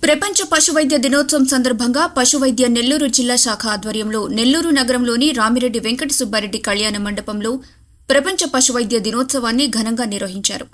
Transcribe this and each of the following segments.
ప్రపంచ పశువైద్య దినోత్సవం సందర్భంగా పశువైద్య నెల్లూరు జిల్లా శాఖ ఆధ్వర్యంలో నెల్లూరు నగరంలోని రామిరెడ్డి వెంకట సుబ్బారెడ్డి కళ్యాణ మండపంలో ప్రపంచ పశువైద్య దినోత్సవాన్ని ఘనంగా నిర్వహించారు.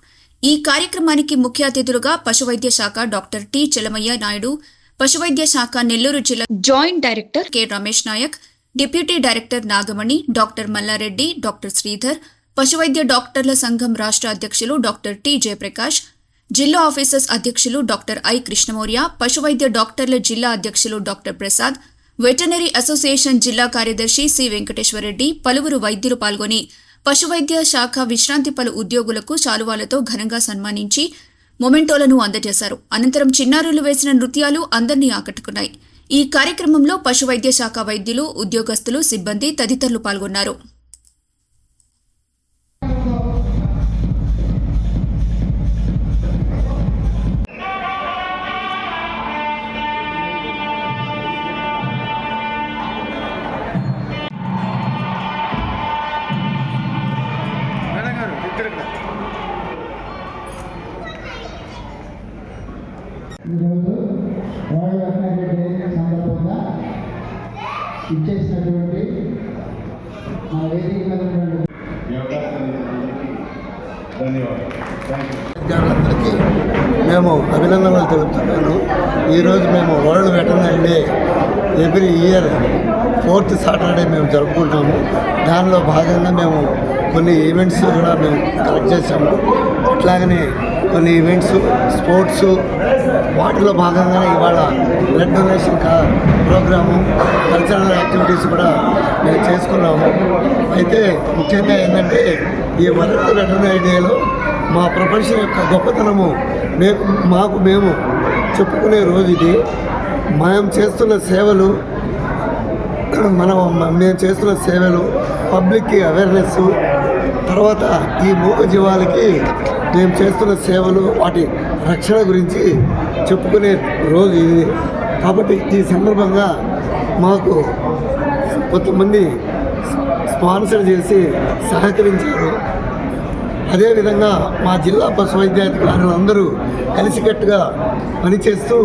ఈ కార్యక్రమానికి ముఖ్య అతిథులుగా పశువైద్య శాఖ డాక్టర్ టి చలమయ్య నాయుడు, పశువైద్య శాఖ నెల్లూరు జిల్లా joint director K Ramesh Nayak, deputy director Nagamani, doctor Mallareddy, doctor Sridhar, పశువైద్య డాక్టర్ల సంఘం రాష్ట్ర అధ్యక్షులు డాక్టర్ టి జయప్రకాష్, జిల్లా ఆఫీసర్స్ అధ్యక్షులు డాక్టర్ ఐ కృష్ణమౌర్య, పశువైద్య డాక్టర్ల జిల్లా అధ్యక్షులు డాక్టర్ ప్రసాద్, వెటర్నరీ అసోసియేషన్ జిల్లా కార్యదర్శి సి వెంకటేశ్వరరెడ్డి, పలువురు వైద్యులు పాల్గొని పశువైద్య శాఖ విశ్రాంతి పలు ఉద్యోగులకు శాలువాలతో ఘనంగా సన్మానించి మొమెంటోలను అందజేశారు. అనంతరం చిన్నారులు వేసిన నృత్యాలు అందరినీ ఆకట్టుకున్నాయి. ఈ కార్యక్రమంలో పశువైద్య శాఖ వైద్యులు, ఉద్యోగస్తులు, సిబ్బంది తదితరులు పాల్గొన్నారు. ఈరోజు వరల్డ్ వెటర్నరీ డే సందర్భంగా ఇచ్చేసినటువంటి మా వేదిక మీద విద్యార్థులందరికీ మేము అభినందనలు తెలుపుతున్నాను. ఈరోజు మేము world veterinary day every year 4th Saturday మేము జరుపుకుంటాము. దానిలో భాగంగా మేము కొన్ని ఈవెంట్స్ కూడా మేము కలెక్ట్ చేసాము. అట్లాగనే కొన్ని ఈవెంట్స్, స్పోర్ట్స్, వాటిలో భాగంగానే ఇవాళ blood donation programme, cultural activities కూడా మేము చేసుకున్నాము. అయితే ముఖ్యంగా ఏంటంటే ఈ వరల్డ్ వెటర్నరీ డేలో మా ప్రొఫెషన్ యొక్క గొప్పతనము మేము చెప్పుకునే రోజు ఇది. మేము చేస్తున్న సేవలు పబ్లిక్కి అవేర్నెస్, తర్వాత ఈ మూగజీవాలకి మేము చేస్తున్న సేవలు, వాటి రక్షణ గురించి చెప్పుకునే రోజు ఇది. కాబట్టి ఈ సందర్భంగా మాకు కొంతమంది స్పాన్సర్ చేసి సహకరించారు. అదేవిధంగా మా జిల్లా పశువైద్యాధికారులు అందరూ కలిసికట్టుగా పనిచేస్తూ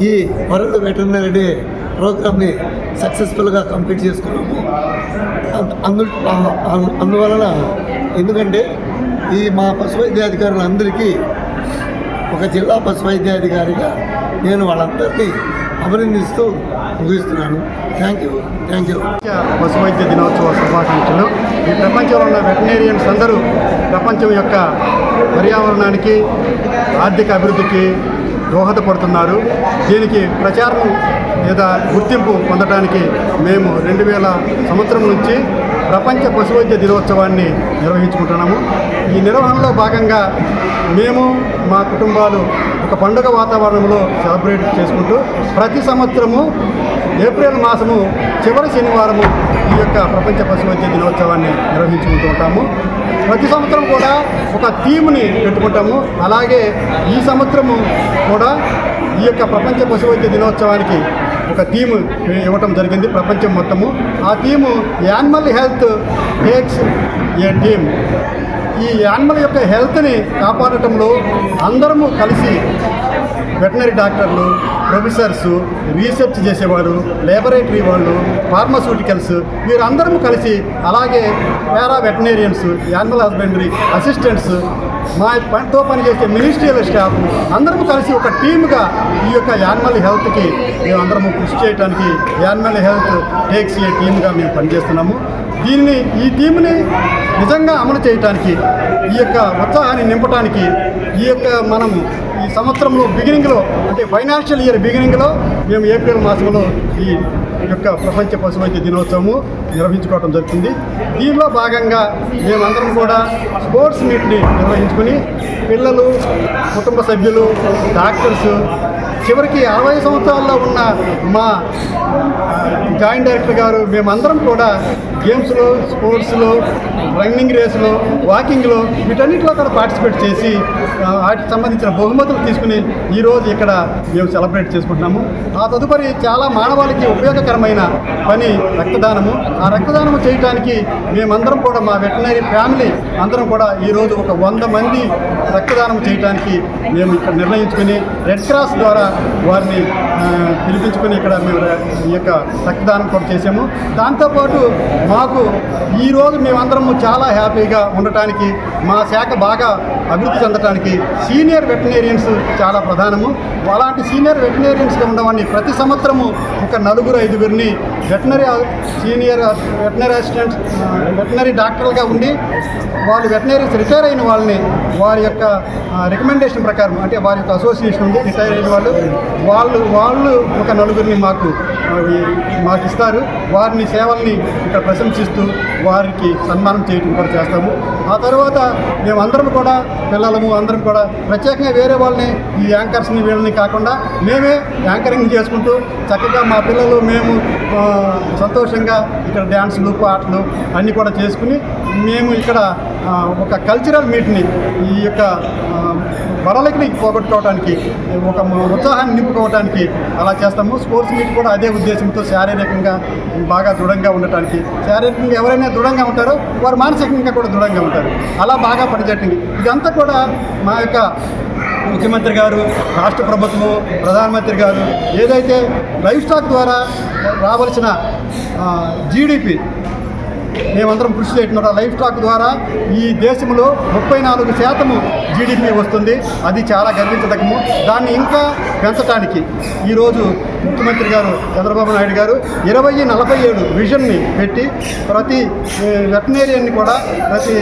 ఈ వరల్డ్ వెటర్నరీ డే ప్రోగ్రామ్ని సక్సెస్ఫుల్గా కంప్లీట్ చేసుకున్నాము. అందువలన ఎందుకంటే ఈ మా పశువైద్యాధికారులందరికీ ఒక జిల్లా పశువైద్యాధికారిగా నేను వాళ్ళందరినీ అభినందిస్తూ ముగిస్తున్నాను. Thank you. పశువైద్య దినోత్సవ శుభాకాంక్షలు. ఈ ప్రపంచంలో ఉన్న వెటర్నేరియన్స్ అందరూ ప్రపంచం యొక్క పర్యావరణానికి, ఆర్థిక అభివృద్ధికి దోహదపడుతున్నారు. దీనికి ప్రచారం లేదా గుర్తింపు పొందడానికి మేము 2000 సంవత్సరం నుంచి ప్రపంచ పశువైద్య దినోత్సవాన్ని నిర్వహించుకుంటున్నాము. ఈ నిర్వహణలో భాగంగా మేము మా కుటుంబాలు ఒక పండుగ వాతావరణంలో సెలబ్రేట్ చేసుకుంటూ ప్రతి సంవత్సరము ఏప్రిల్ మాసము చివరి శనివారము ఈ యొక్క ప్రపంచ పశువైద్య దినోత్సవాన్ని నిర్వహించుకుంటూ ఉంటాము. ప్రతి సంవత్సరం కూడా ఒక థీమ్ని పెట్టుకుంటాము. అలాగే ఈ సంవత్సరము కూడా ఈ యొక్క ప్రపంచ పశువైద్య దినోత్సవానికి ఒక థీమ్ ఇవ్వటం జరిగింది ప్రపంచం మొత్తము. ఆ థీము యానిమల్ హెల్త్ టేక్స్ ఏ టీమ్. ఈ యానిమల్ యొక్క హెల్త్ని కాపాడటంలో అందరము కలిసి వెటర్నరీ డాక్టర్లు, ప్రొఫెసర్స్, రీసెర్చ్ చేసేవారు, లేబొరేటరీ వాళ్ళు, ఫార్మాస్యూటికల్స్, వీరందరము కలిసి, అలాగే పారా వెటర్నేరియన్స్, యానిమల్ హస్బెండరీ అసిస్టెంట్స్, మా పనితో పనిచేసే మినిస్ట్రియల్ స్టాఫ్ అందరము కలిసి ఒక టీమ్గా ఈ యొక్క యానిమల్ హెల్త్కి మేము అందరము కృషి చేయడానికి యానిమల్ హెల్త్ టేక్స్ ఏ టీమ్గా మేము పనిచేస్తున్నాము. ఈ టీంని నిజంగా అమలు చేయడానికి, ఈ యొక్క ఉత్సాహాన్ని నింపడానికి ఈ యొక్క మనము ఈ సంవత్సరంలో బిగినింగ్లో, అంటే ఫైనాన్షియల్ ఇయర్ బిగినింగ్లో మేము ఏప్రిల్ మాసంలో ఈ యొక్క ప్రపంచ పశువైద్య దినోత్సవము నిర్వహించుకోవడం జరుగుతుంది. దీనిలో భాగంగా మేమందరం కూడా స్పోర్ట్స్ మీట్ని నిర్వహించుకుని పిల్లలు, కుటుంబ సభ్యులు, డాక్టర్స్, చివరికి 60 సంవత్సరాల్లో ఉన్న మా జాయింట్ డైరెక్టర్ గారు మేమందరం కూడా గేమ్స్లో, స్పోర్ట్స్లో, రన్నింగ్ రేసులో, వాకింగ్లో వీటన్నిటిలో కూడా పార్టిసిపేట్ చేసి వాటికి సంబంధించిన బహుమతులు తీసుకుని ఈరోజు ఇక్కడ మేము సెలబ్రేట్ చేసుకుంటున్నాము. ఆ తదుపరి చాలా మానవాళికి ఉపయోగకరమైన పని రక్తదానము. ఆ రక్తదానం చేయడానికి మేమందరం కూడా మా వెటనరీ ఫ్యామిలీ అందరం కూడా ఈరోజు ఒక 100 మంది రక్తదానం చేయడానికి మేము ఇక్కడ నిర్ణయించుకుని రెడ్ క్రాస్ ద్వారా వారిని పిలిపించుకొని ఇక్కడ మేము ఈ యొక్క రక్తదానం కూడా చేసాము. దాంతోపాటు మాకు ఈరోజు మేమందరము చాలా హ్యాపీగా ఉండటానికి, మా శాఖ బాగా అభివృద్ధి చెందడానికి సీనియర్ వెటనరీయన్స్ చాలా ప్రధానము. అలాంటి సీనియర్ వెటనరీయన్స్గా ఉండవాన్ని ప్రతి సంవత్సరము ఒక 4-5 సీనియర్ వెటనరీ అసిస్టెంట్స్, వెటనరీ డాక్టర్లుగా ఉండి వాళ్ళు వెటనరీస్ రిటైర్ అయిన వాళ్ళని వారి యొక్క రికమెండేషన్ ప్రకారం, అంటే వారి యొక్క అసోసియేషన్ ఉంది రిటైర్ అయిన వాళ్ళు ఒక 4 మాకు ఇస్తారు. వారిని సేవల్ని ఇక్కడ ప్రశంసిస్తూ వారికి సన్మానం చేయడం కూడా చేస్తాము. ఆ తర్వాత మేమందరం కూడా పిల్లలము అందరం కూడా ప్రత్యేకంగా వేరే వాళ్ళని ఈ యాంకర్స్ని వీళ్ళని కాకుండా మేమే యాంకరింగ్ చేసుకుంటూ చక్కగా మా పిల్లలు మేము సంతోషంగా ఇక్కడ డ్యాన్సులు, పాటలు అన్నీ కూడా చేసుకుని మేము ఇక్కడ ఒక కల్చరల్ మీట్ని ఈ యొక్క వరలకి పోగొట్టుకోవడానికి, ఒక ఉత్సాహాన్ని నింపుకోవడానికి అలా చేస్తాము. స్పోర్ట్స్ మీట్ కూడా అదే ఉద్దేశంతో శారీరకంగా బాగా దృఢంగా ఉండటానికి. శారీరకంగా ఎవరైనా దృఢంగా ఉంటారో వారు మానసికంగా కూడా దృఢంగా ఉంటారు. అలా బాగా పనిచేయటండి. ఇదంతా కూడా మా యొక్క ముఖ్యమంత్రి గారు, రాష్ట్ర ప్రభుత్వము, ప్రధానమంత్రి గారు ఏదైతే లైవ్ స్టాక్ ద్వారా రావాల్సిన జీడిపి మేమందరం కృషి చేస్తున్నారు. లైవ్ స్టాక్ ద్వారా ఈ దేశంలో 34% జీడిపి వస్తుంది. అది చాలా గర్వించదగ్గము. దాన్ని ఇంకా పెంచడానికి ఈరోజు ముఖ్యమంత్రి గారు చంద్రబాబు నాయుడు గారు 2047 విజన్ని పెట్టి ప్రతి వెటనరీయన్ని కూడా, ప్రతి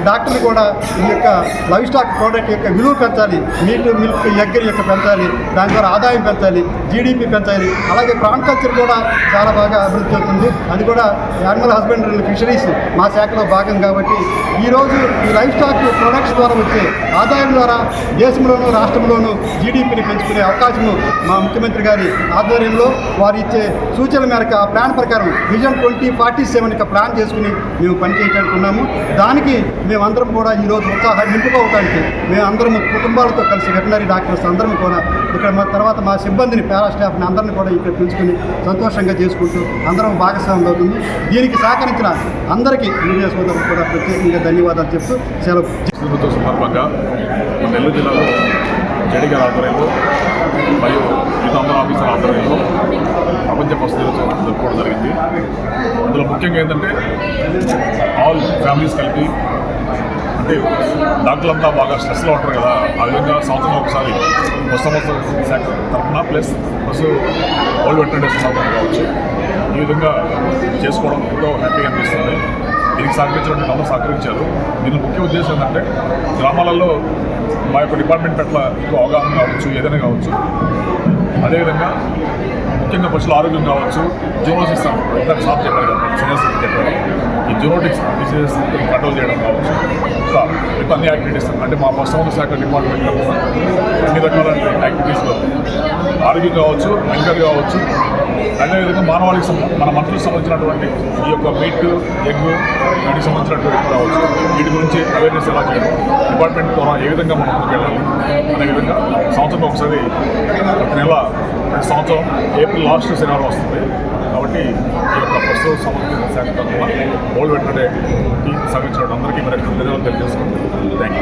డాక్టర్ని కూడా ఈ యొక్క లైవ్ స్టాక్ ప్రోడక్ట్ యొక్క విలువ పెంచాలి, మీట్, మిల్క్, ఎగ్ యొక్క పెంచాలి, దాని ద్వారా ఆదాయం పెంచాలి, జీడిపి పెంచాలి. అలాగే ప్రాన్ కల్చర్ కూడా చాలా బాగా అభివృద్ధి అవుతుంది. అది కూడా యానిమల్ హస్బెండరీ ఫిషరీస్ మా శాఖలో భాగం కాబట్టి ఈరోజు ఈ లైవ్ స్టాక్ ప్రొడక్ట్స్ ద్వారా వచ్చే ఆదాయం ద్వారా దేశంలోనూ రాష్ట్రంలోనూ జీడిపిని పెంచుకునే అవకాశము మా ముఖ్యమంత్రి గారి ఆధ్వర్యంలో వారు ఇచ్చే సూచనల మేరకు ఆ ప్లాన్ ప్రకారం విజన్ 2047 ప్లాన్ చేసుకుని మేము పనిచేయడానికి ఉన్నాము. దానికి మేమందరం కూడా ఈరోజు ఉత్సాహాన్ని నింపుకోవడానికి మేమందరం కుటుంబాలతో కలిసి వెటనరీ డాక్టర్స్ అందరం కూడా ఇక్కడ తర్వాత మా సిబ్బందిని, పారా స్టాఫ్ని అందరినీ కూడా ఇక్కడ పిలుచుకుని సంతోషంగా చేసుకుంటూ అందరం భాగస్వామ్యం అవుతుంది. దీనికి సహకరించిన అందరికీ మీడియా సోదరులకు కూడా ప్రత్యేకంగా ధన్యవాదాలు చెప్తూ సెలవు. సందర్భంగా నెల్లూరు జిల్లాలో జేడీ గారి ఆధ్వర్యంలో మరియు మిగతా అందరూ ఆఫీసర్ ఆధ్వర్యంలో ప్రపంచ పశు దినోత్సవం జరుపుకోవడం జరిగింది. అందులో ముఖ్యంగా ఏంటంటే ఆల్ ఫ్యామిలీస్ కలిపి, అంటే డాక్టర్లంతా బాగా స్ట్రెస్లో ఉంటారు కదా, ఆ విధంగా సంవత్సరంలో ఒకసారి పశు శాఖ తరఫున ప్లస్ పశు ఓల్డ్ వెటనరీ సందర్భంగా కావచ్చు, ఈ విధంగా చేసుకోవడం ఎంతో హ్యాపీగా అనిపిస్తుంది. దీనికి సహకరించడం అందరూ సహకరించారు. దీని ముఖ్య ఉద్దేశం ఏంటంటే గ్రామాలలో మా యొక్క డిపార్ట్మెంట్ పట్ల ఎక్కువ అవగాహన కావచ్చు, ఏదైనా కావచ్చు. అదేవిధంగా ముఖ్యంగా పశువుల ఆరోగ్యం కావచ్చు, జూనోసిస్ ఇందాక సార్ చెప్పారు కదా, సీనియర్స్ చెప్పారు, ఈ జూనోటిక్స్ డిసీజెస్ కంట్రోల్ చేయడం కావచ్చు. ఇంకా మిగతా అన్ని యాక్టివిటీస్ అంటే మా పశుసంవర్ధక శాఖ డిపార్ట్మెంట్ తరఫున అన్ని రకాల యాక్టివిటీస్లో ఆరోగ్యం కావచ్చు, వెంకర్ కావచ్చు, అదేవిధంగా మానవాళికి మన మనుషులకు సంబంధించినటువంటి ఈ యొక్క మీట్, ఎగ్ వీటికి సంబంధించినటువంటి కావచ్చు, వీటి గురించి అవేర్నెస్ ఎలా చేయడం, డిపార్ట్మెంట్ ద్వారా ఏ విధంగా మనం ముందుకు వెళ్ళాలి అదేవిధంగా సంవత్సరం ఒకసారి ప్రతి సంవత్సరం ఏప్రిల్ లాస్ట్ శనివారం వస్తుంది. కాబట్టి ఈ యొక్క పశు సంబంధించిన శాఖ తరఫున ఓల్డ్ వెటనరీకి సహకరించిన అందరికీ మరి ధన్యవాదాలు తెలియజేసుకుంటాం. Thank you.